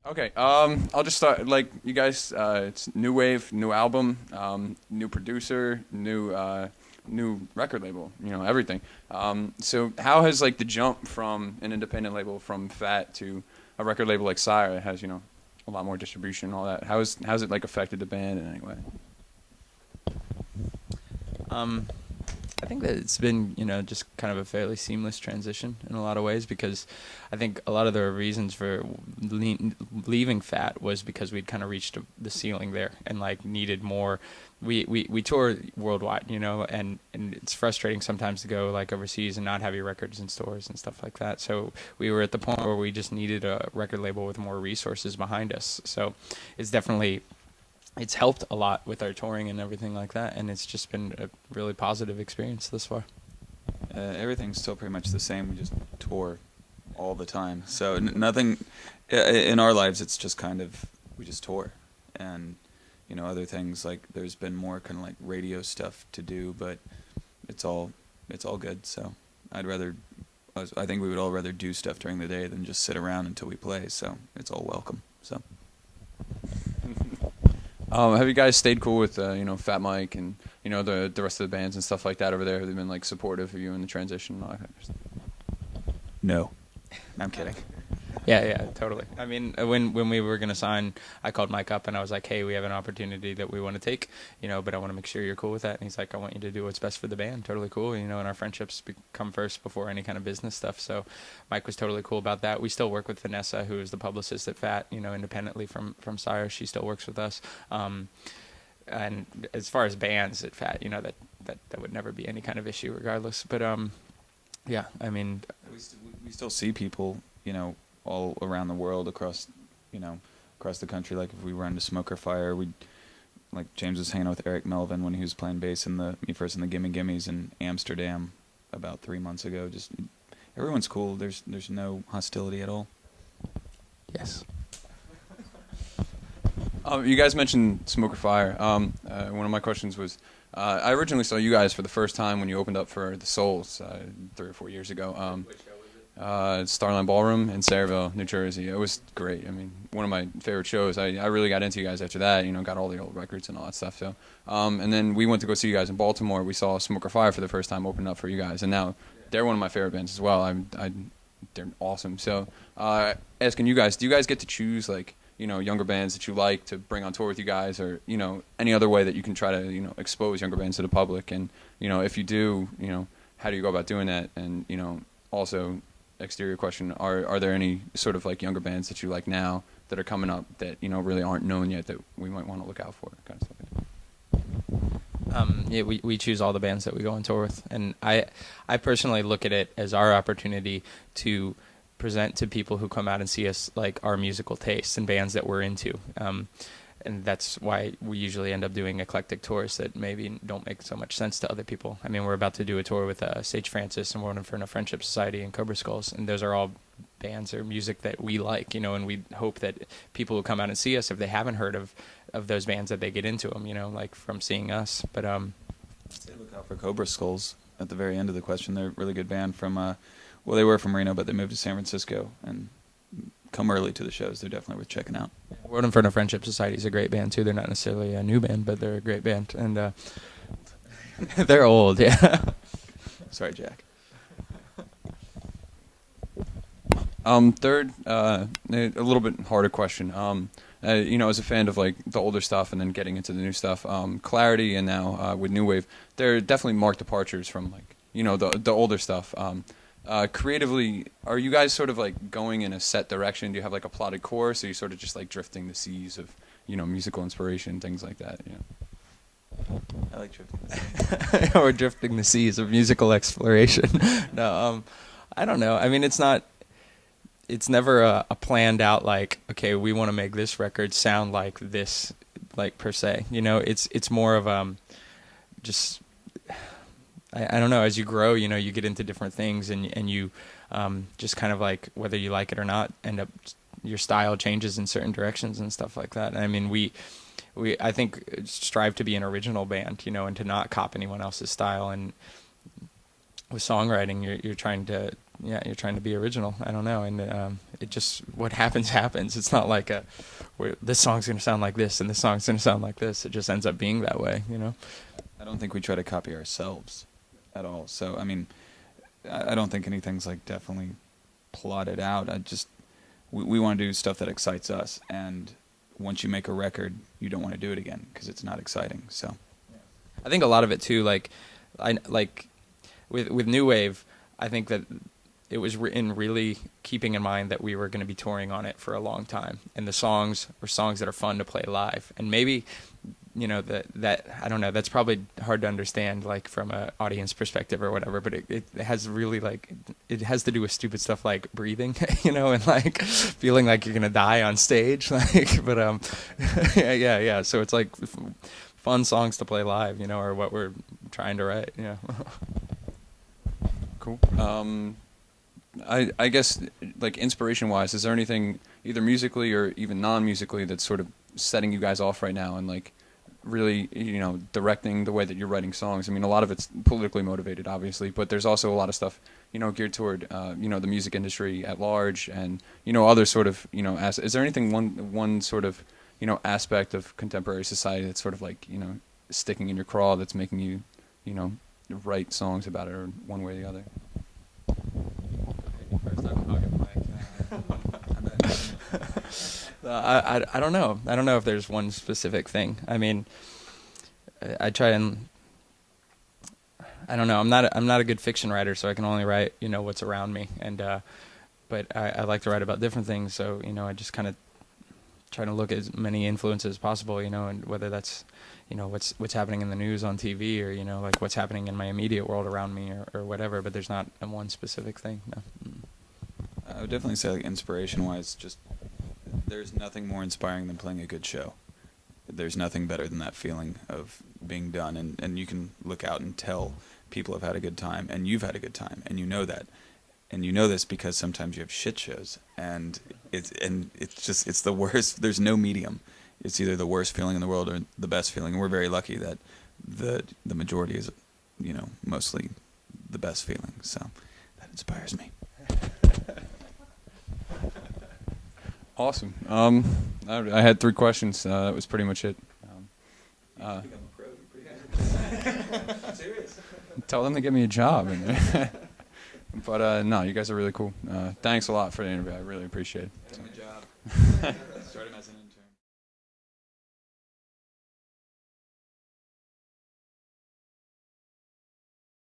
Okay, I'll just start. Like you guys, it's new wave, new album, new producer, new record label. You know everything. So how has like the jump from an independent label from Fat to a record label like Sire that has a lot more distribution and all that? How's it like affected the band in any way? Um, I think that it's been, just kind of a fairly seamless transition in a lot of ways because I think a lot of the reasons for leaving Fat was because we'd kind of reached the ceiling there and like needed more. We tour worldwide, and it's frustrating sometimes to go like overseas and not have your records in stores and stuff like that. So we were at the point where we just needed a record label with more resources behind us. So it's definitely it's helped a lot with our touring and everything like that, and it's just been a really positive experience thus far. Everything's still pretty much the same. We just tour all the time. So nothing in our lives. It's just kind of we just tour, and other things like there's been more kind of like radio stuff to do, but it's all good. So I think we would all rather do stuff during the day than just sit around until we play. So it's all welcome. So. Have you guys stayed cool with Fat Mike and the rest of the bands and stuff like that over there? Have they been like supportive of you in the transition and all that kind of stuff? No, I'm kidding. Yeah, totally. I mean, when we were gonna sign, I called Mike up and I was like, "Hey, we have an opportunity that we want to take, but I want to make sure you're cool with that." And he's like, "I want you to do what's best for the band." Totally cool, and our friendships come first before any kind of business stuff. So, Mike was totally cool about that. We still work with Vanessa, who is the publicist at Fat, independently from Sire. She still works with us. And as far as bands at Fat, that would never be any kind of issue, regardless. But yeah, I mean, We still see people, all around the world, across the country. Like if we run to Smoker Fire, like James was hanging out with Eric Melvin when he was playing bass in the Me First and the Gimme Gimmes in Amsterdam about 3 months ago. Just everyone's cool. There's no hostility at all. yes. You guys mentioned Smoker Fire. One of my questions was, I originally saw you guys for the first time when you opened up for the Souls 3 or 4 years ago. Starline Ballroom in Sayreville, New Jersey. It was great. I mean, one of my favorite shows. I really got into you guys after that. Got all the old records and all that stuff. So, and then we went to go see you guys in Baltimore. We saw Smoker Fire for the first time open up for you guys, and now they're one of my favorite bands as well. They're awesome. So, asking you guys, do you guys get to choose like younger bands that you like to bring on tour with you guys, or any other way that you can try to expose younger bands to the public? And if you do, how do you go about doing that? And also, exterior question: Are there any sort of like younger bands that you like now that are coming up that really aren't known yet that we might want to look out for? Kind of stuff like that. Yeah, we choose all the bands that we go on tour with, and I personally look at it as our opportunity to present to people who come out and see us like our musical tastes and bands that we're into. And that's why we usually end up doing eclectic tours that maybe don't make so much sense to other people. I mean, we're about to do a tour with Sage Francis and World Inferno Friendship Society and Cobra Skulls, and those are all bands or music that we like, and we hope that people who come out and see us, if they haven't heard of those bands, that they get into them, like from seeing us. But Say look out for Cobra Skulls at the very end of the question. They're a really good band from, well, they were from Reno, but they moved to San Francisco and come early to the shows. They're definitely worth checking out. World Inferno Friendship Society is a great band too. They're not necessarily a new band, but they're a great band, and they're old. Yeah. Sorry, Jack. Third, a little bit harder question. As a fan of like the older stuff and then getting into the new stuff, Clarity and now with New Wave, they're definitely marked departures from like the older stuff. Creatively, are you guys sort of like going in a set direction? Do you have like a plotted course, or are you sort of just like drifting the seas of musical inspiration, things like that? I like drifting. We're drifting the seas of musical exploration. No, I don't know. I mean, it's never a planned out like, okay, we want to make this record sound like this, like per se. It's more of just. I don't know. As you grow, you get into different things, and you just kind of like, whether you like it or not, end up your style changes in certain directions and stuff like that. I mean, we I think strive to be an original band, and to not copy anyone else's style. And with songwriting, you're trying to yeah, you're trying to be original. I don't know, and it just what happens happens. It's not like this song's gonna sound like this and this song's gonna sound like this. It just ends up being that way, you know. I don't think we try to copy ourselves at all. So I mean, I don't think anything's like definitely plotted out. We want to do stuff that excites us, and once you make a record, you don't want to do it again because it's not exciting. So I think a lot of it too, like with New Wave, I think that it was in really keeping in mind that we were going to be touring on it for a long time, and the songs were songs that are fun to play live. And maybe, you know, that I don't know, that's probably hard to understand, like from an audience perspective or whatever. But it has really it has to do with stupid stuff like breathing, you know, and like feeling like you're gonna die on stage, like. But yeah. So it's like fun songs to play live, you know, or what we're trying to write. Yeah. Cool. I guess, like, inspiration-wise, is there anything, either musically or even non-musically, that's sort of setting you guys off right now and, like, really, you know, directing the way that you're writing songs? I mean, a lot of it's politically motivated, obviously, but there's also a lot of stuff, you know, geared toward, you know, the music industry at large and, you know, other sort of, you know, is there anything, one sort of, you know, aspect of contemporary society that's sort of, like, you know, sticking in your craw that's making you, you know, write songs about it, or one way or the other? I don't know. I don't know if there's one specific thing. I mean, I try and I don't know. I'm not a good fiction writer, so I can only write, you know, what's around me. And but I like to write about different things. So, you know, I just kind of try to look at as many influences as possible, you know, and whether that's, you know, what's happening in the news on TV, or, you know, like what's happening in my immediate world around me, or whatever. But there's not one specific thing. No. I would definitely say, like, inspiration-wise, just there's nothing more inspiring than playing a good show. There's nothing better than that feeling of being done, and you can look out and tell people have had a good time, and you've had a good time, and you know that. And you know this because sometimes you have shit shows, and it's the worst. There's no medium. It's either the worst feeling in the world or the best feeling. And we're very lucky that the majority is, you know, mostly the best feeling. So that inspires me. Awesome. I had 3 questions. That was pretty much it. Serious. Tell them to give me a job. But no, you guys are really cool. Thanks a lot for the interview. I really appreciate it. That's my job. Start him as an